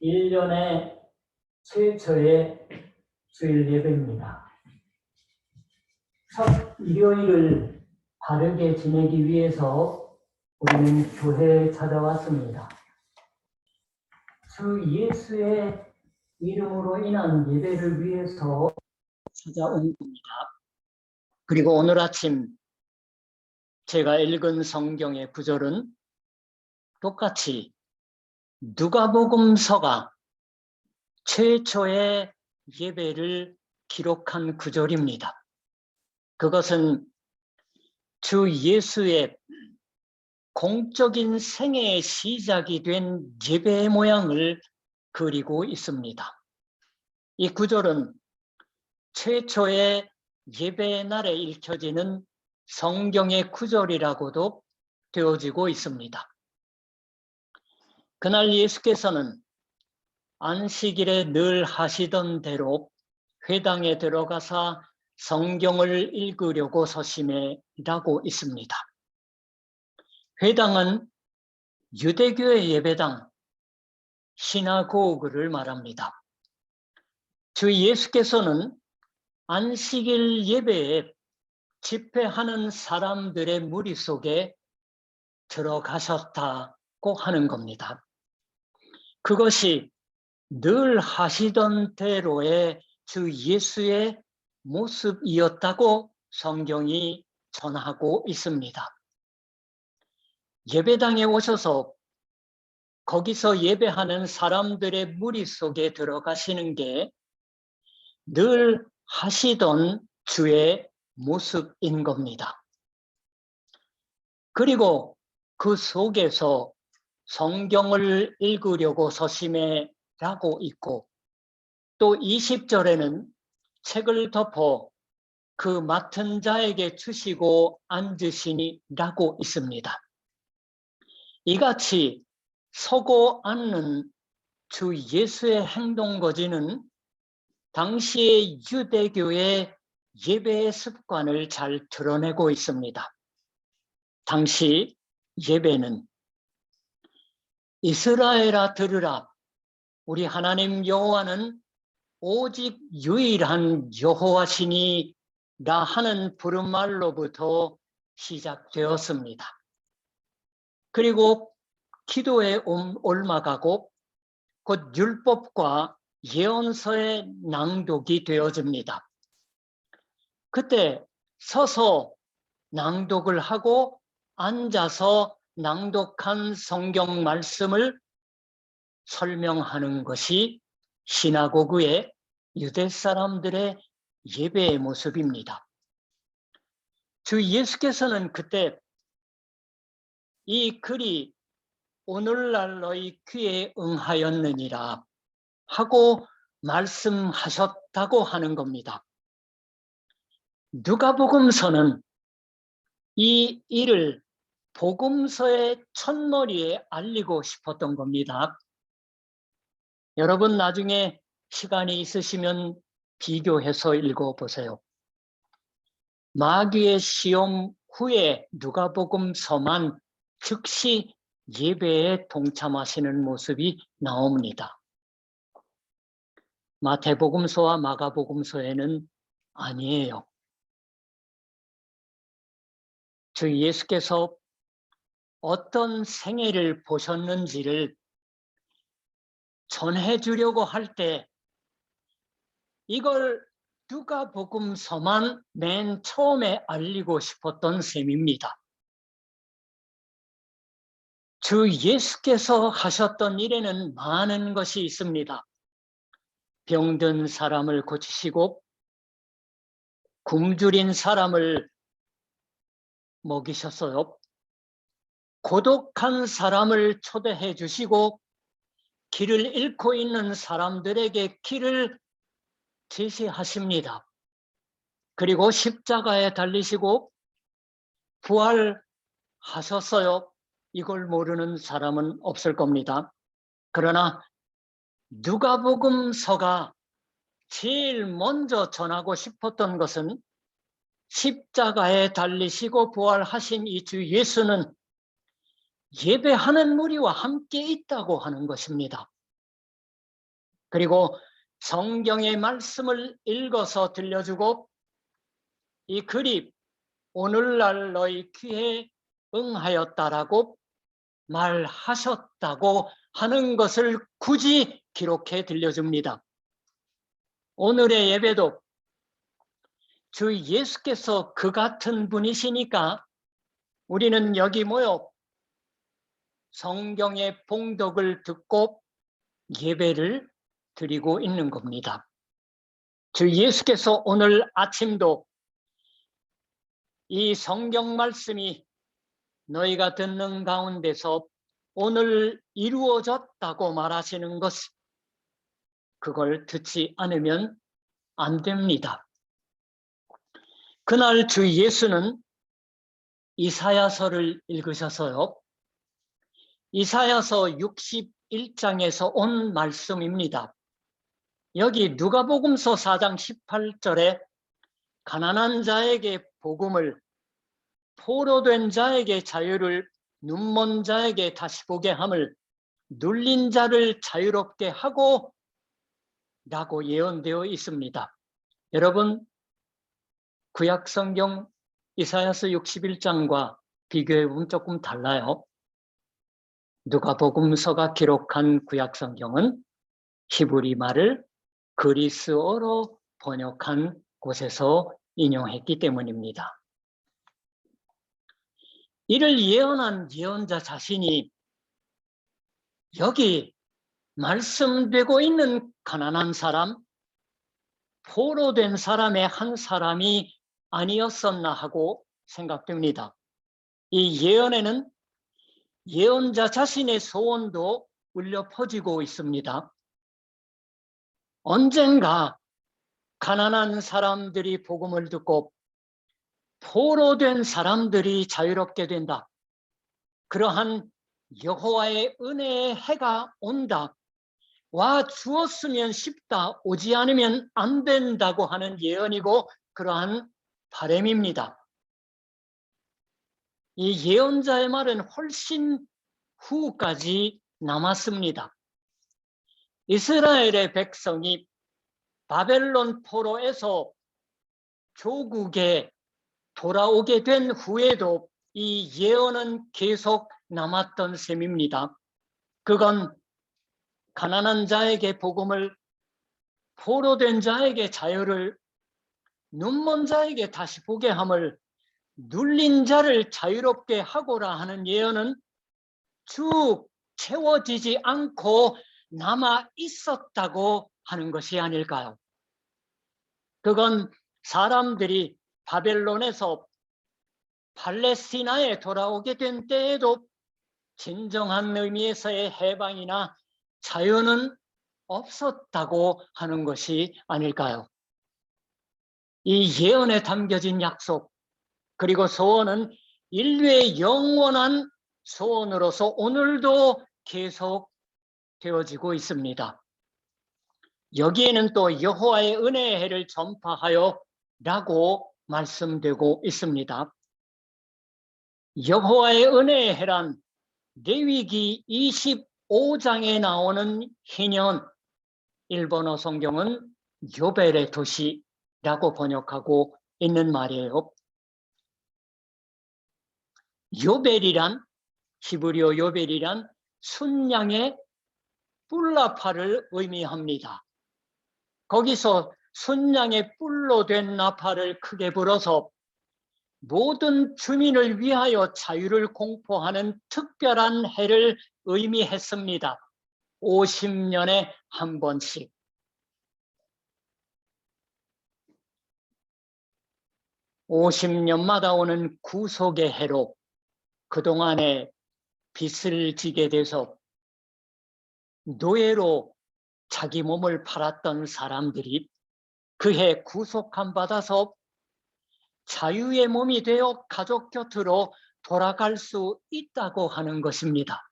1년의 최초의 주일 예배입니다. 첫 일요일을 바르게 지내기 위해서 우리는 교회에 찾아왔습니다. 주 예수의 이름으로 인한 예배를 위해서 찾아온 겁니다. 그리고 오늘 아침 제가 읽은 성경의 구절은 똑같이 누가복음서가 최초의 예배를 기록한 구절입니다. 그것은 주 예수의 공적인 생애의 시작이 된 예배의 모양을 그리고 있습니다. 이 구절은 최초의 예배의 날에 읽혀지는 성경의 구절이라고도 되어지고 있습니다. 그날 예수께서는 안식일에 늘 하시던 대로 회당에 들어가사 성경을 읽으려고 서심해라고 있습니다. 회당은 유대교의 예배당, 시나고그를 말합니다. 주 예수께서는 안식일 예배에 집회하는 사람들의 무리 속에 들어가셨다고 하는 겁니다. 그것이 늘 하시던 대로의 주 예수의 모습이었다고 성경이 전하고 있습니다. 예배당에 오셔서 거기서 예배하는 사람들의 무리 속에 들어가시는 게 늘 하시던 주의 모습인 겁니다. 그리고 그 속에서 성경을 읽으려고 서심해라고 있고 또 20절에는 책을 덮어 그 맡은 자에게 주시고 앉으시니라고 있습니다. 이같이 서고 앉는 주 예수의 행동거지는 당시의 유대교의 예배의 습관을 잘 드러내고 있습니다. 당시 예배는 이스라엘아 들으라, 우리 하나님 여호와는 오직 유일한 여호와시니라 하는 부름말로부터 시작되었습니다. 그리고 기도에 올라가고 곧 율법과 예언서의 낭독이 되어집니다. 그때 서서 낭독을 하고 앉아서 낭독한 성경 말씀을 설명하는 것이 시나고그의 유대 사람들의 예배의 모습입니다. 주 예수께서는 그때 이 글이 오늘날 너희 귀에 응하였느니라 하고 말씀하셨다고 하는 겁니다. 누가복음서는 이 일을 복음서의 첫머리에 알리고 싶었던 겁니다. 여러분 나중에 시간이 있으시면 비교해서 읽어보세요. 마귀의 시험 후에 누가복음서만 즉시 예배에 동참하시는 모습이 나옵니다. 마태복음서와 마가복음서에는 아니에요. 주 예수께서 어떤 생애를 보셨는지를 전해주려고 할 때 이걸 누가복음서만 맨 처음에 알리고 싶었던 셈입니다. 주 예수께서 하셨던 일에는 많은 것이 있습니다. 병든 사람을 고치시고 굶주린 사람을 먹이셨어요. 고독한 사람을 초대해 주시고 길을 잃고 있는 사람들에게 길을 제시하십니다. 그리고 십자가에 달리시고 부활하셨어요. 이걸 모르는 사람은 없을 겁니다. 그러나 누가복음서가 제일 먼저 전하고 싶었던 것은 십자가에 달리시고 부활하신 이 주 예수는 예배하는 무리와 함께 있다고 하는 것입니다. 그리고 성경의 말씀을 읽어서 들려주고 이 글이 오늘날 너희 귀에 응하였다라고 말하셨다고 하는 것을 굳이 기록해 들려줍니다. 오늘의 예배도 주 예수께서 그 같은 분이시니까 우리는 여기 모여 성경의 봉독을 듣고 예배를 드리고 있는 겁니다. 주 예수께서 오늘 아침도 이 성경 말씀이 너희가 듣는 가운데서 오늘 이루어졌다고 말하시는 것, 그걸 듣지 않으면 안 됩니다. 그날 주 예수는 이사야서를 읽으셔서요. 이사야서 61장에서 온 말씀입니다. 여기 누가복음서 4장 18절에 가난한 자에게 복음을, 포로된 자에게 자유를, 눈먼 자에게 다시 보게 함을, 눌린 자를 자유롭게 하고 라고 예언되어 있습니다. 여러분, 구약성경 이사야서 61장과 비교해보면 조금 달라요. 누가복음서가 기록한 구약성경은 히브리 말을 그리스어로 번역한 곳에서 인용했기 때문입니다. 이를 예언한 예언자 자신이 여기 말씀되고 있는 가난한 사람, 포로된 사람의 한 사람이 아니었었나 하고 생각됩니다. 이 예언에는 예언자 자신의 소원도 울려 퍼지고 있습니다. 언젠가 가난한 사람들이 복음을 듣고 포로된 사람들이 자유롭게 된다. 그러한 여호와의 은혜의 해가 온다. 와 주었으면 쉽다. 오지 않으면 안 된다고 하는 예언이고 그러한 바람입니다. 이 예언자의 말은 훨씬 후까지 남았습니다. 이스라엘의 백성이 바벨론 포로에서 조국에 돌아오게 된 후에도 이 예언은 계속 남았던 셈입니다. 그건 가난한 자에게 복음을, 포로된 자에게 자유를, 눈먼 자에게 다시 보게 함을, 눌린 자를 자유롭게 하고라 하는 예언은 쭉 채워지지 않고 남아 있었다고 하는 것이 아닐까요? 그건 사람들이 바벨론에서 팔레스티나에 돌아오게 된 때에도 진정한 의미에서의 해방이나 자유는 없었다고 하는 것이 아닐까요? 이 예언에 담겨진 약속, 그리고 소원은 인류의 영원한 소원으로서 오늘도 계속 되어지고 있습니다. 여기에는 또 여호와의 은혜의 해를 전파하여 라고 말씀되고 있습니다. 여호와의 은혜의 해란 레위기 25장에 나오는 희년, 일본어 성경은 요벨의 도시라고 번역하고 있는 말이에요. 요벨이란, 히브리어 요벨이란 순양의 뿔나팔을 의미합니다. 거기서 순양의 뿔로 된 나팔을 크게 불어서 모든 주민을 위하여 자유를 공포하는 특별한 해를 의미했습니다. 50년에 한 번씩. (50년마다) 오는 구속의 해로 그동안에 빚을 지게 돼서 노예로 자기 몸을 팔았던 사람들이 그해 구속함 받아서 자유의 몸이 되어 가족 곁으로 돌아갈 수 있다고 하는 것입니다.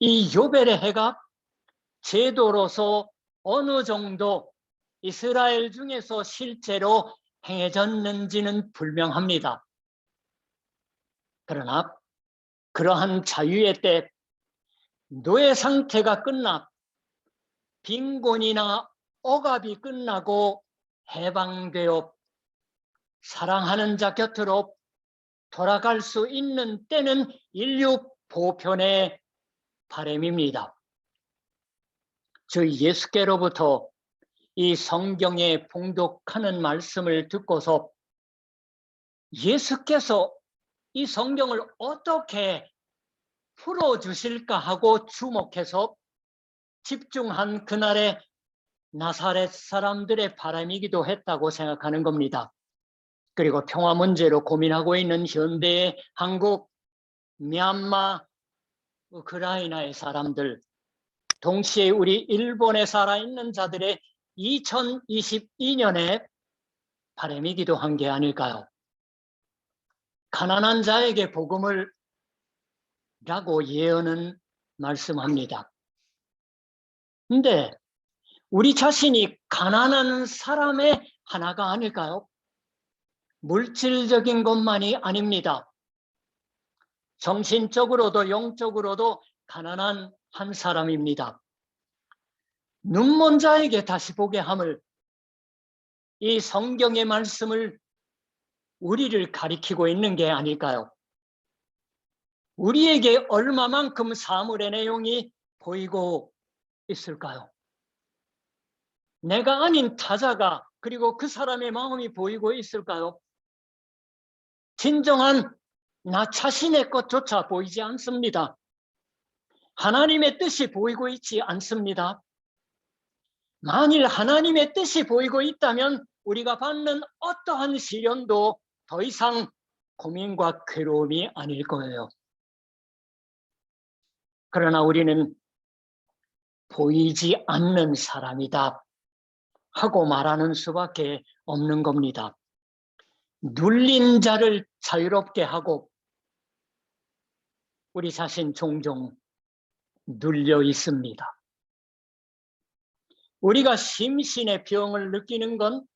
이 요벨의 해가 제도로서 어느 정도 이스라엘 중에서 실제로 행해졌는지는 불명합니다. 그러나 그러한 자유의 때 노예 상태가 끝나 빈곤이나 억압이 끝나고 해방되어 사랑하는 자 곁으로 돌아갈 수 있는 때는 인류 보편의 바람입니다. 저희 예수께로부터 이 성경에 봉독하는 말씀을 듣고서 예수께서 이 성경을 어떻게 풀어주실까 하고 주목해서 집중한 그날의 나사렛 사람들의 바람이기도 했다고 생각하는 겁니다. 그리고 평화 문제로 고민하고 있는 현대의 한국, 미얀마, 우크라이나의 사람들, 동시에 우리 일본에 살아있는 자들의 2022년의 바람이기도 한 게 아닐까요? 가난한 자에게 복음을 라고 예언은 말씀합니다. 근데 우리 자신이 가난한 사람의 하나가 아닐까요? 물질적인 것만이 아닙니다. 정신적으로도 영적으로도 가난한 한 사람입니다. 눈먼 자에게 다시 보게 함을 이 성경의 말씀을 우리를 가리키고 있는 게 아닐까요? 우리에게 얼마만큼 사물의 내용이 보이고 있을까요? 내가 아닌 타자가 그리고 그 사람의 마음이 보이고 있을까요? 진정한 나 자신의 것조차 보이지 않습니다. 하나님의 뜻이 보이고 있지 않습니다. 만일 하나님의 뜻이 보이고 있다면 우리가 받는 어떠한 시련도 더 이상 고민과 괴로움이 아닐 거예요. 그러나 우리는 보이지 않는 사람이다 하고 말하는 수밖에 없는 겁니다. 눌린 자를 자유롭게 하고 우리 자신 종종 눌려 있습니다. 우리가 심신의 병을 느끼는 건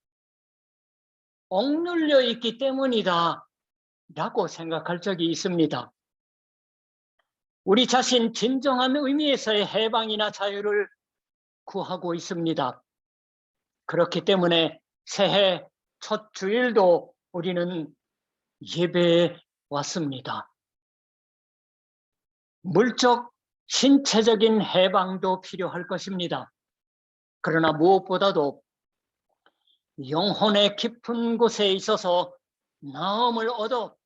억눌려 있기 때문이다 라고 생각할 적이 있습니다. 우리 자신 진정한 의미에서의 해방이나 자유를 구하고 있습니다. 그렇기 때문에 새해 첫 주일도 우리는 예배에 왔습니다. 물적, 신체적인 해방도 필요할 것입니다. 그러나 무엇보다도 영혼의 깊은 곳에 있어서 나음을 얻어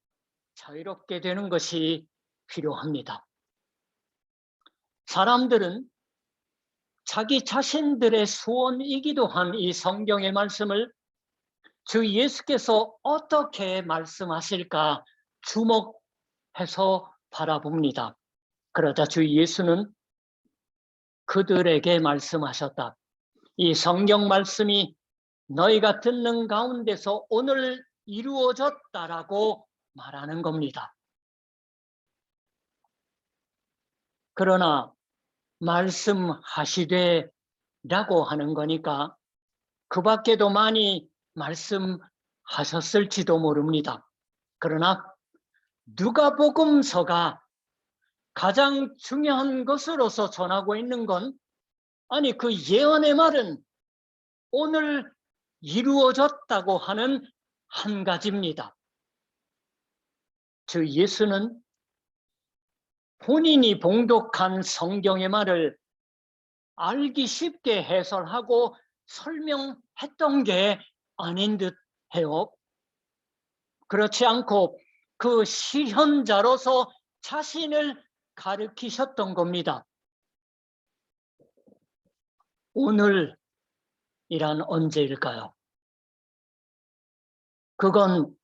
자유롭게 되는 것이 필요합니다. 사람들은 자기 자신들의 소원이기도 한 이 성경의 말씀을 주 예수께서 어떻게 말씀하실까 주목해서 바라봅니다. 그러자 주 예수는 그들에게 말씀하셨다. 이 성경 말씀이 너희가 듣는 가운데서 오늘 이루어졌다라고 말하는 겁니다. 그러나 말씀하시되 라고 하는 거니까 그 밖에도 많이 말씀하셨을지도 모릅니다. 그러나 누가복음서가 가장 중요한 것으로서 전하고 있는 건 아니 그 예언의 말은 오늘 이루어졌다고 하는 한 가지입니다. 주 예수는 본인이 봉독한 성경의 말을 알기 쉽게 해설하고 설명했던 게 아닌 듯 해요. 그렇지 않고 그 실현자로서 자신을 가르치셨던 겁니다. 오늘이란 언제일까요? 그건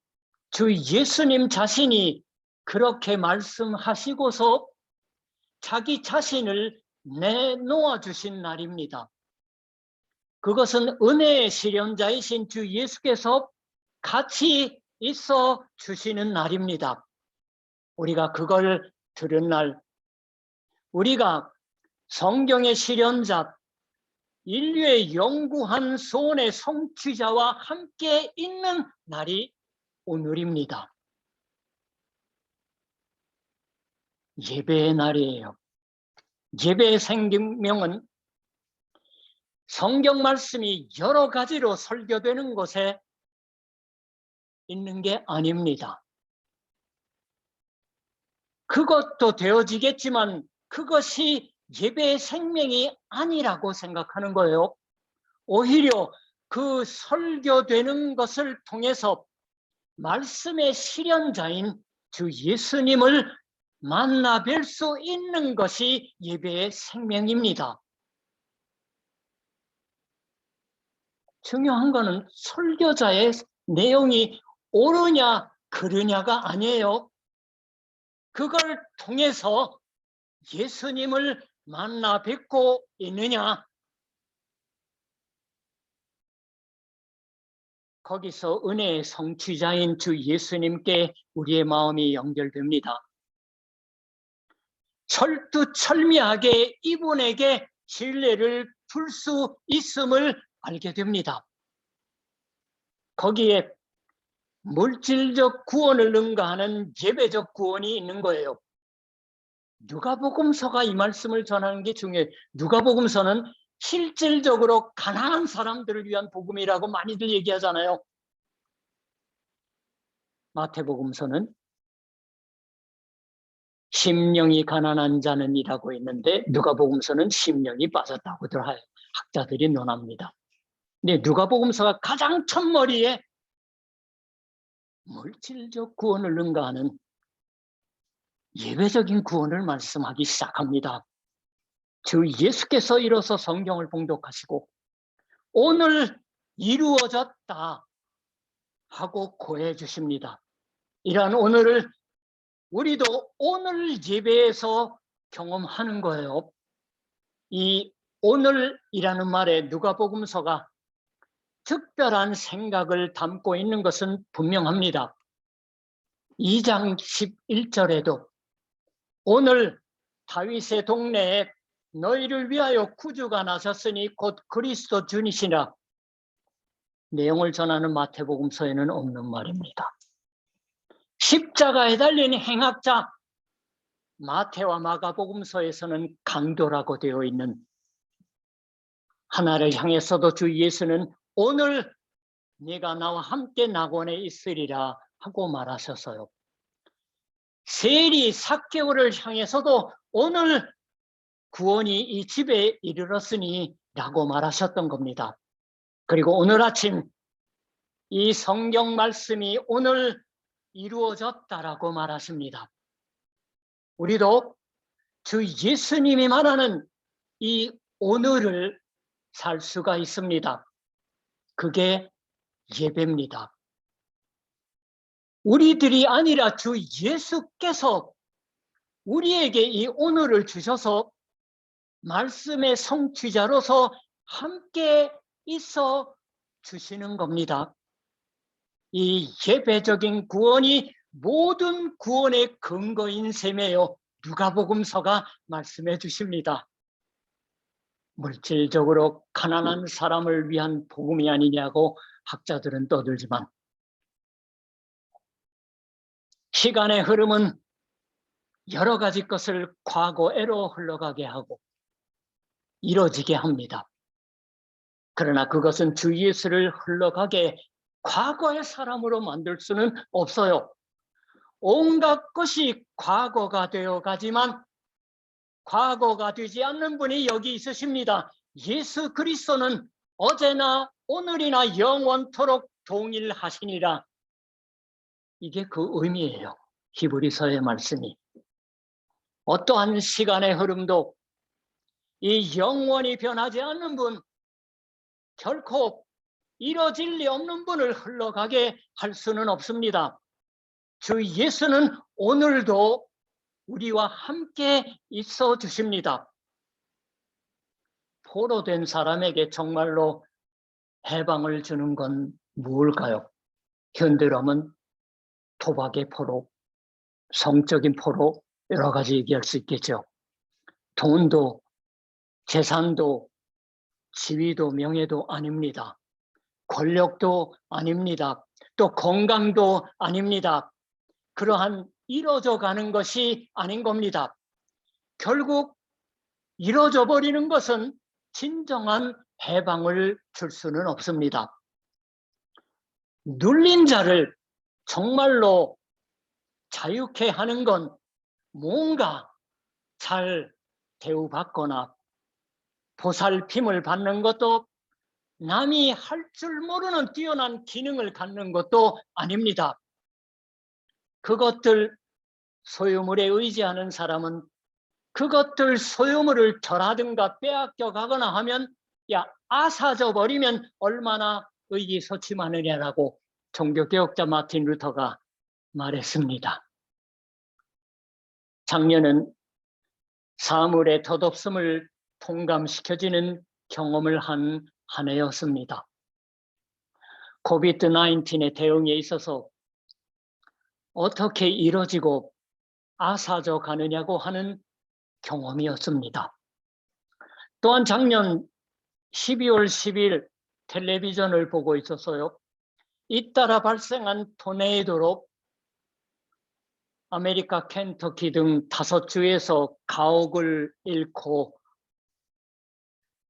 주 예수님 자신이 그렇게 말씀하시고서 자기 자신을 내놓아 주신 날입니다. 그것은 은혜의 실현자이신 주 예수께서 같이 있어 주시는 날입니다. 우리가 그걸 들은 날, 우리가 성경의 실현자, 인류의 영구한 소원의 성취자와 함께 있는 날이 오늘입니다. 예배의 날이에요. 예배의 생명은 성경 말씀이 여러 가지로 설교되는 곳에 있는 게 아닙니다. 그것도 되어지겠지만 그것이 예배의 생명이 아니라고 생각하는 거예요. 오히려 그 설교되는 것을 통해서 말씀의 실현자인 주 예수님을 만나 뵐 수 있는 것이 예배의 생명입니다. 중요한 것은 설교자의 내용이 옳으냐 그르냐가 아니에요. 그걸 통해서 예수님을 만나 뵙고 있느냐, 거기서 은혜의 성취자인 주 예수님께 우리의 마음이 연결됩니다. 철두철미하게 이분에게 신뢰를 둘 수 있음을 알게 됩니다. 거기에 물질적 구원을 능가하는 예배적 구원이 있는 거예요. 누가복음서가 이 말씀을 전하는 게 중요해요. 누가복음서는 실질적으로 가난한 사람들을 위한 복음이라고 많이들 얘기하잖아요. 마태복음서는 심령이 가난한 자는 이라고 있는데 누가복음서는 심령이 빠졌다고들 해요. 학자들이 논합니다. 근데 누가복음서가 가장 첫머리에 물질적 구원을 능가하는 예배적인 구원을 말씀하기 시작합니다. 주 예수께서 일어서 성경을 봉독하시고 오늘 이루어졌다 하고 고해 주십니다. 이러한 오늘을 우리도 오늘 예배에서 경험하는 거예요. 이 오늘이라는 말에 누가복음서가 특별한 생각을 담고 있는 것은 분명합니다. 2장 11절에도 오늘 다윗의 동네에 너희를 위하여 구주가 나셨으니 곧 그리스도 주니시라, 내용을 전하는 마태복음서에는 없는 말입니다. 십자가에 달린 행악자 마태와 마가복음서에서는 강도라고 되어 있는 하나를 향해서도 주 예수는 오늘 네가 나와 함께 낙원에 있으리라 하고 말하셨어요. 세리 삭개오를 향해서도 오늘 구원이 이 집에 이르렀으니 라고 말하셨던 겁니다. 그리고 오늘 아침 이 성경 말씀이 오늘 이루어졌다라고 말하십니다. 우리도 주 예수님이 말하는 이 오늘을 살 수가 있습니다. 그게 예배입니다. 우리들이 아니라 주 예수께서 우리에게 이 오늘을 주셔서 말씀의 성취자로서 함께 있어 주시는 겁니다. 이 예배적인 구원이 모든 구원의 근거인 셈이에요. 누가복음서가 말씀해 주십니다. 물질적으로 가난한 사람을 위한 복음이 아니냐고 학자들은 떠들지만 시간의 흐름은 여러 가지 것을 과거에로 흘러가게 하고 이루어지게 합니다. 그러나 그것은 주 예수를 흘러가게 과거의 사람으로 만들 수는 없어요. 온갖 것이 과거가 되어 가지만 과거가 되지 않는 분이 여기 있으십니다. 예수 그리스도는 어제나 오늘이나 영원토록 동일하시니라. 이게 그 의미예요. 히브리서의 말씀이. 어떠한 시간의 흐름도 이 영원히 변하지 않는 분, 결코 이뤄질 리 없는 분을 흘러가게 할 수는 없습니다. 주 예수는 오늘도 우리와 함께 있어 주십니다. 포로된 사람에게 정말로 해방을 주는 건 무엇일까요? 현대로 하면 도박의 포로, 성적인 포로, 여러 가지 얘기할 수 있겠죠. 돈도 재산도 지위도 명예도 아닙니다. 권력도 아닙니다. 또 건강도 아닙니다. 그러한 이루어져 가는 것이 아닌 겁니다. 결국 이루어져 버리는 것은 진정한 해방을 줄 수는 없습니다. 눌린 자를 정말로 자유케 하는 건 뭔가 잘 대우받거나 보살핌을 받는 것도 남이 할 줄 모르는 뛰어난 기능을 갖는 것도 아닙니다. 그것들 소유물에 의지하는 사람은 그것들 소유물을 절하든가 빼앗겨 가거나 하면 아사져 버리면 얼마나 의기소침하느냐라고 종교개혁자 마틴 루터가 말했습니다. 작년은 사물의 덧없음을 통감시켜지는 경험을 한 해였습니다. 코비드-19의 대응에 있어서 어떻게 이뤄지고 아사져 가느냐고 하는 경험이었습니다. 또한 작년 12월 10일 텔레비전을 보고 있었어요. 잇따라 발생한 토네이도로 아메리카 켄터키 등 5주에서 가옥을 잃고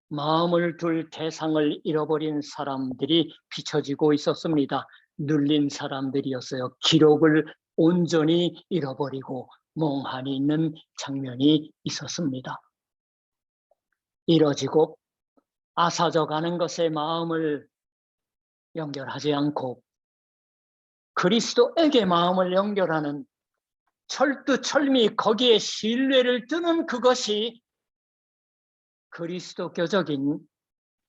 마음을 둘 대상을 잃어버린 사람들이 비춰지고 있었습니다. 눌린 사람들이었어요. 기록을 온전히 잃어버리고 멍하니 있는 장면이 있었습니다. 이뤄지고 아사져 가는 것에 마음을 연결하지 않고 그리스도에게 마음을 연결하는 철두철미 거기에 신뢰를 두는 그것이 그리스도교적인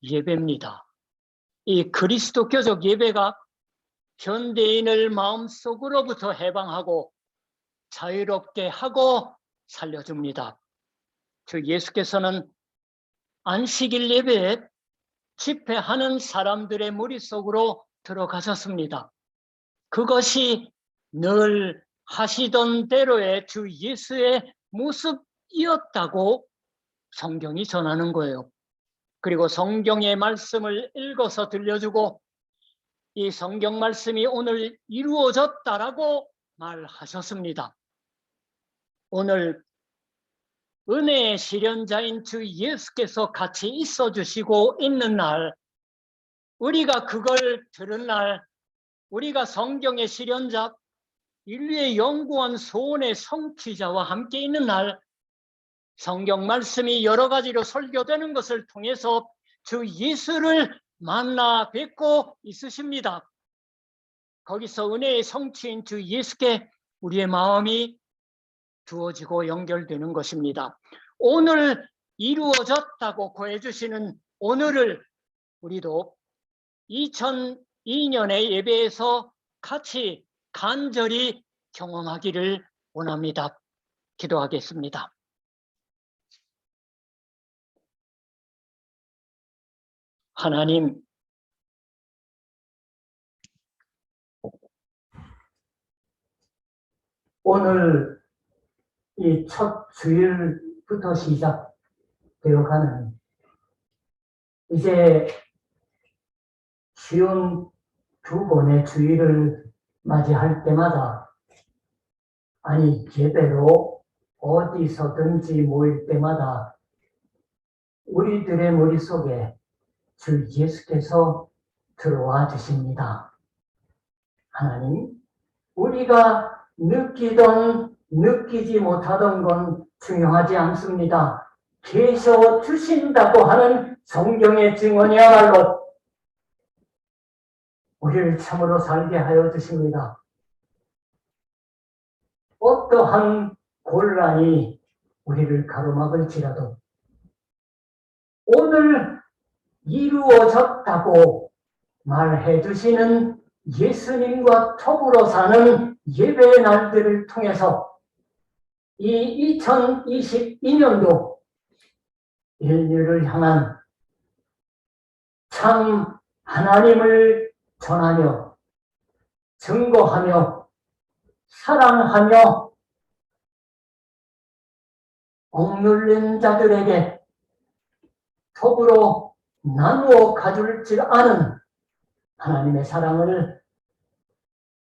예배입니다. 이 그리스도교적 예배가 현대인을 마음속으로부터 해방하고 자유롭게 하고 살려줍니다. 즉 예수께서는 안식일 예배에 집회하는 사람들의 머릿속으로 들어가셨습니다. 그것이 늘 하시던 대로의 주 예수의 모습이었다고 성경이 전하는 거예요. 그리고 성경의 말씀을 읽어서 들려주고 이 성경 말씀이 오늘 이루어졌다라고 말하셨습니다. 오늘 은혜의 실현자인 주 예수께서 같이 있어 주시고 있는 날, 우리가 그걸 들은 날, 우리가 성경의 실현자, 인류의 영구한 소원의 성취자와 함께 있는 날, 성경 말씀이 여러 가지로 설교되는 것을 통해서 주 예수를 만나 뵙고 있으십니다. 거기서 은혜의 성취인 주 예수께 우리의 마음이 두어지고 연결되는 것입니다. 오늘 이루어졌다고 고해주시는 오늘을 우리도 2002년의 예배에서 같이 간절히 경험하기를 원합니다. 기도하겠습니다. 하나님, 오늘 이 첫 주일부터 시작되어가는 이제 쉬운 2번의 주일을 맞이할 때마다 아니 예배로 어디서든지 모일 때마다 우리들의 머릿속에 주 예수께서 들어와 주십니다. 하나님, 우리가 느끼던 느끼지 못하던 건 중요하지 않습니다. 계셔 주신다고 하는 성경의 증언이야말로 우리를 참으로 살게 하여 주십니다. 어떠한 곤란이 우리를 가로막을지라도 오늘 이루어졌다고 말해 주시는 예수님과 더불어 사는 예배의 날들을 통해서 이 2022년도 인류를 향한 참 하나님을 전하며 증거하며 사랑하며 억눌린 자들에게 더불어 나누어 가줄 줄 아는 하나님의 사랑을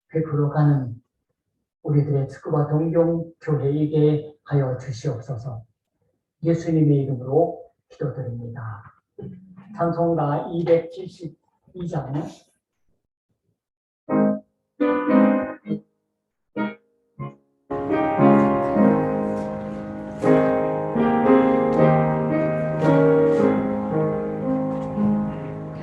베풀어가는 우리들의 특구와 동경 교회이게 하여 주시옵소서. 예수님의 이름으로 기도드립니다. 찬송가 272장